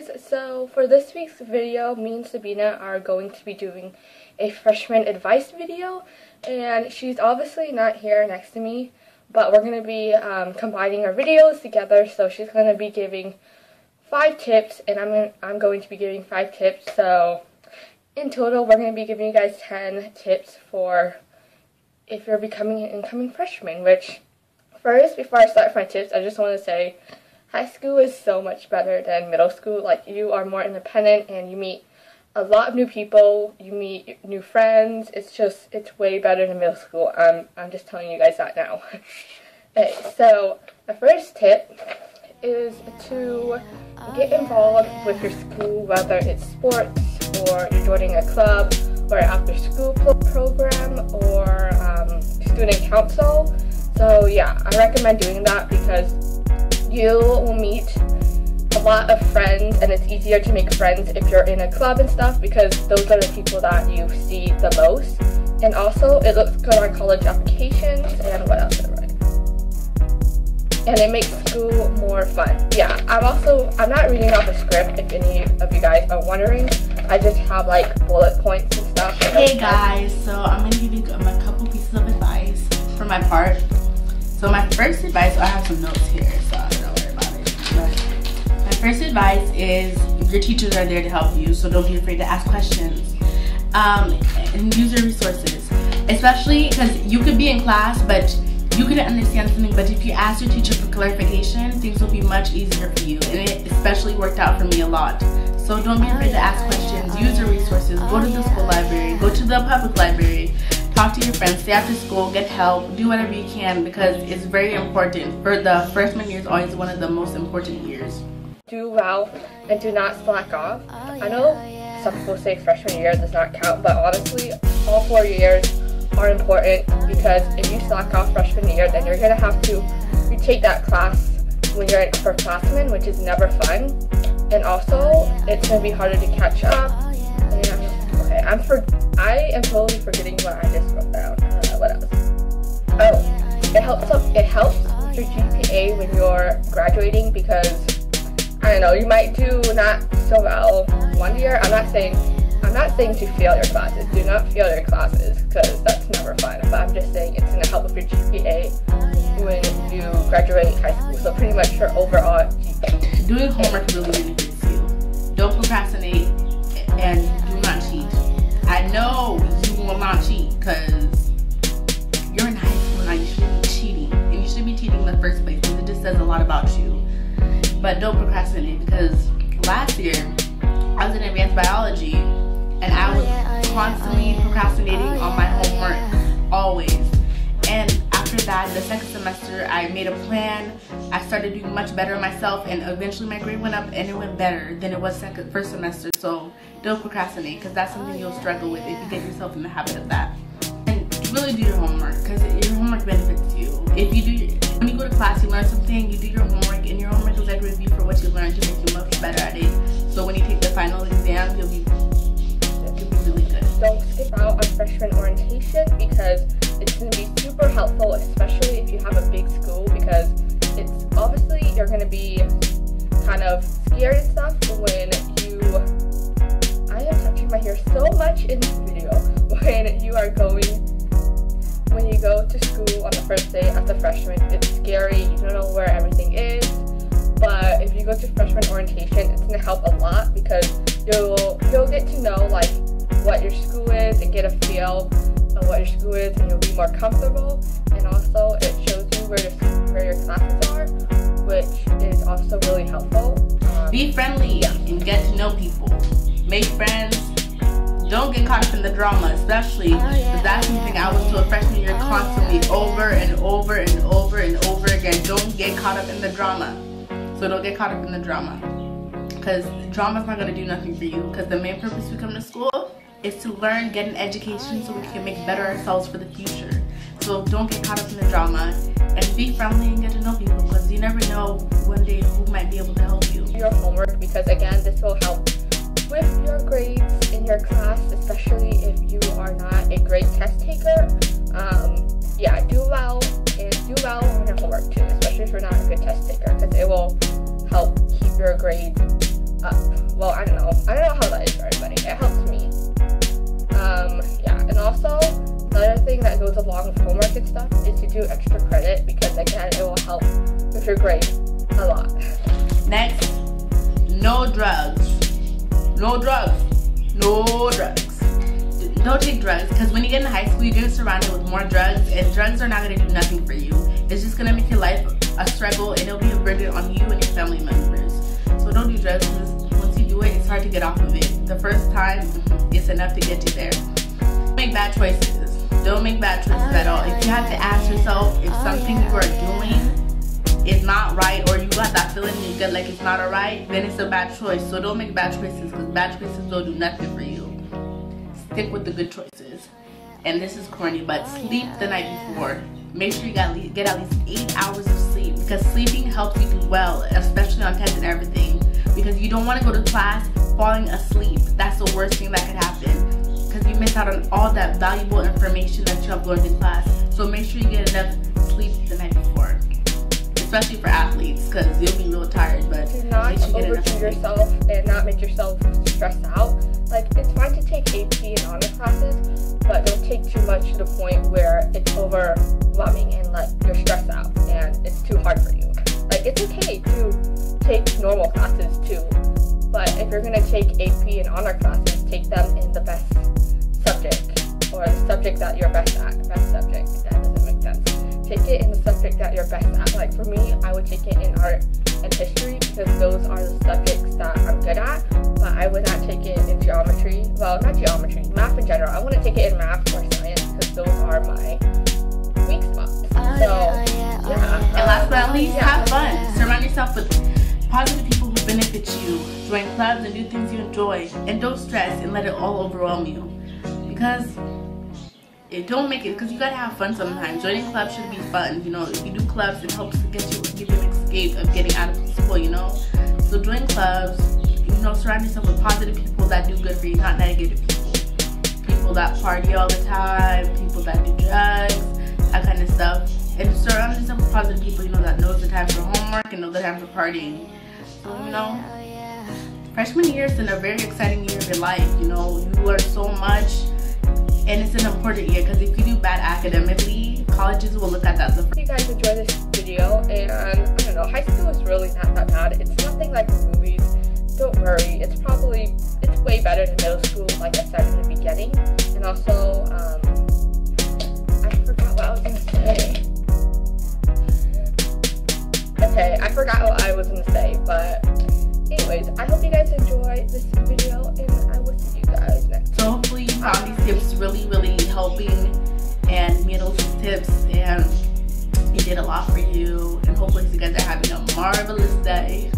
guys, so for this week's video, me and Sabina are going to be doing a freshman advice video, and she's obviously not here next to me, but we're going to be combining our videos together. So she's going to be giving 5 tips, and I'm going to be giving 5 tips, so in total we're going to be giving you guys 10 tips for if you're becoming an incoming freshman. Which, first, before I start my tips, I just want to say high school is so much better than middle school. Like, you are more independent and you meet a lot of new people, you meet new friends. It's way better than middle school. I'm just telling you guys that now. Okay, so the first tip is to get involved with your school, whether it's sports or you're joining a club or after school program or student council. So yeah, I recommend doing that because you will meet a lot of friends, and it's easier to make friends if you're in a club and stuff, because those are the people that you see the most. And also, it looks good on college applications, and what else did I write? And it makes school more fun. Yeah, I'm not reading off a script if any of you guys are wondering. I just have like bullet points and stuff. Hey guys, so I'm going to give you a couple pieces of advice for my part. So my first advice, I have some notes here, so don't worry about it. But my first advice is your teachers are there to help you, so don't be afraid to ask questions. And use your resources, especially because you could be in class, but you couldn't understand something, but if you ask your teacher for clarification, things will be much easier for you, and it especially worked out for me a lot. So don't be afraid to ask questions, use your resources, go to the school library, go to the public library, talk to your friends, stay after school, get help, do whatever you can, because it's very important. For the freshman year is always one of the most important years. Do well and do not slack off. I know some people say freshman year does not count, but honestly, all 4 years are important, because if you slack off freshman year, then you're going to have to retake that class when you're in upperclassmen, which is never fun. And also, it's going to be harder to catch up. And, okay, I am totally forgetting what I just wrote down. What else? Oh, it helps with your GPA when you're graduating, because I don't know, you might do not so well 1 year. I'm not saying to fail your classes. Do not fail your classes, because that's never fun. But I'm just saying it's going to help with your GPA when you graduate high school. So pretty much your overall GPA. Doing homework really benefits you. Don't procrastinate and do not cheat. I know you will not cheat because you're in high school now. You shouldn't be cheating, and you should be cheating in the first place, because it just says a lot about you. But don't procrastinate, because last year I was in advanced biology and I was constantly procrastinating on my homework, always. And after that, the second semester, I made a plan. I started doing much better myself, and eventually my grade went up, and it went better than it was first semester. So don't procrastinate, because that's something you'll struggle with if you get yourself in the habit of that. And really do your homework, because your homework benefits you. When you go to class, you learn something, you do your homework, and your homework is like a review for what you learned to make you much better at it. So when you take the final exam, you'll be really good. Don't skip out on freshman orientation, because it's going to be super helpful, especially if you have a big school, because it's obviously you're going to be kind of scared and stuff when I am touching my hair so much in this video, when you go to school on the first day as a freshman, it's scary, you don't know where everything is. But if you go to freshman orientation, it's going to help a lot, because you'll get to know like what your school is and get a feel of what your school is, and you'll be more comfortable. And also, it shows you where your classes are, which is also really helpful. Be friendly and get to know people. Make friends. Don't get caught up in the drama, especially because that's something I was to a freshman year constantly, over and over and over and over again. Don't get caught up in the drama. So don't get caught up in the drama, because drama's not going to do nothing for you, because the main purpose we come to school is to learn, get an education, so we can make better ourselves for the future. So don't get caught up in the drama, and be friendly and get to know people, because you never know one day who might be able to help you. Your homework, because again, this will help with your grades in your class, especially if you are not a great test taker. Yeah, do well, and do well on your homework too, especially if you're not a good test taker, because it will help keep your grades well, I don't know how that is for everybody. It helps me. Yeah, and also another thing that goes along with homework and stuff is to do extra credit, because again, it will help with your grade a lot. Next, no drugs. No drugs. No drugs. Don't take drugs, because when you get in high school, you're getting surrounded with more drugs, and drugs are not going to do nothing for you. It's just going to make your life a struggle, and it'll be a burden on you and your family members. So don't do drugs, because once you do it, it's hard to get off of it. The first time, it's enough to get you there. Make bad choices. Don't make bad choices at all. If you have to ask yourself if something you are doing is not right, or you got that feeling in your gut like it's not alright, then it's a bad choice. So don't make bad choices, because bad choices don't do nothing for you. Stick with the good choices. And this is corny, but sleep the night before. Make sure you get at least 8 hours of sleep, because sleeping helps you do well, especially on tests and everything. Because you don't want to go to class falling asleep. That's the worst thing that could happen, because you miss out on all that valuable information that you have going to class. So make sure you get enough sleep the night before, especially for athletes, because you'll be real tired. But do not overdo yourself and not make yourself stressed out. Like, it's fine to take AP and honor classes, but don't take too much to the point where it's overwhelming and like you're stressed out and it's too hard for you. Like, it's okay to take normal classes too, but if you're gonna take AP and honor classes, take them in the best subject, or the subject that you're best at. Best subject, that doesn't make sense. Take it in the subject that you're best at. Like for me, I would take it in art and history, because those are the subjects that I'm good at, but I would not take it in geometry. Well, not geometry, math in general. I wouldn't take it in math or science, because those are my weak spots. So, yeah. And last but not least, have fun. Surround yourself with positive people who benefit you. Join clubs and do things you enjoy. And don't stress and let it all overwhelm you. Because it don't make it, because you gotta have fun sometimes. Joining clubs should be fun. You know, if you do clubs, it helps to give you an escape of getting out of school, you know. So join clubs, you know, surround yourself with positive people that do good for you, not negative people. People that party all the time, people that do drugs, that kind of stuff. And surround yourself with positive people, you know, that knows the time for homework and know the time for partying. So, you know, freshman year is a very exciting year of your life. You know, you learn so much, and it's an important year, because if you do bad academically, colleges will look at that. If you guys enjoy this video, and I don't know, high school is really not that bad. It's nothing like the movies. Don't worry. It's way better than middle school, like I said in the beginning. And also, I forgot what I was gonna say. Okay, I forgot what I was gonna say, but anyways, I hope you guys enjoy this video, and I will see you guys next time. So hopefully you found these tips really, really helping, and me and those tips, and it did a lot for you, and hopefully you guys are having a marvelous day.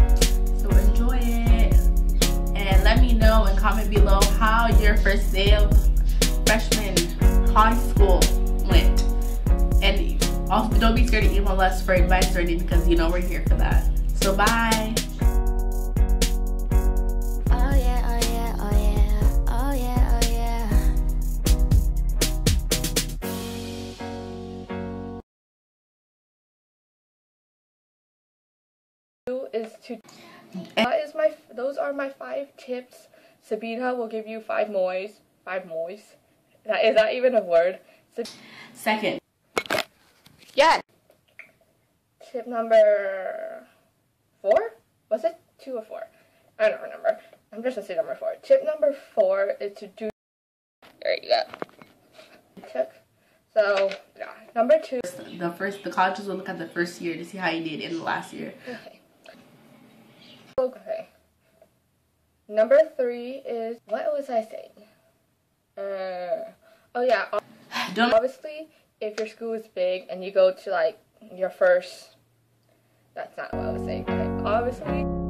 So enjoy it, and let me know and comment below how your first day of freshman high school went. And also, don't be scared to email us for advice or anything, because you know we're here for that. So bye. Those are my 5 tips. Sabina will give you 5 mois. 5 mois. Is that even a word? Second. Yeah. Tip number 4? Was it 2 or 4? I don't remember. I'm just gonna say number 4. Tip number 4 is to do. There you go. Tip. So yeah. Number 2. The colleges will look at the first year to see how you did in the last year. Okay. Okay. Number 3 is, what was I saying? Oh yeah. Obviously, if your school is big and you go to like your first, that's not what I was saying. Okay. Obviously.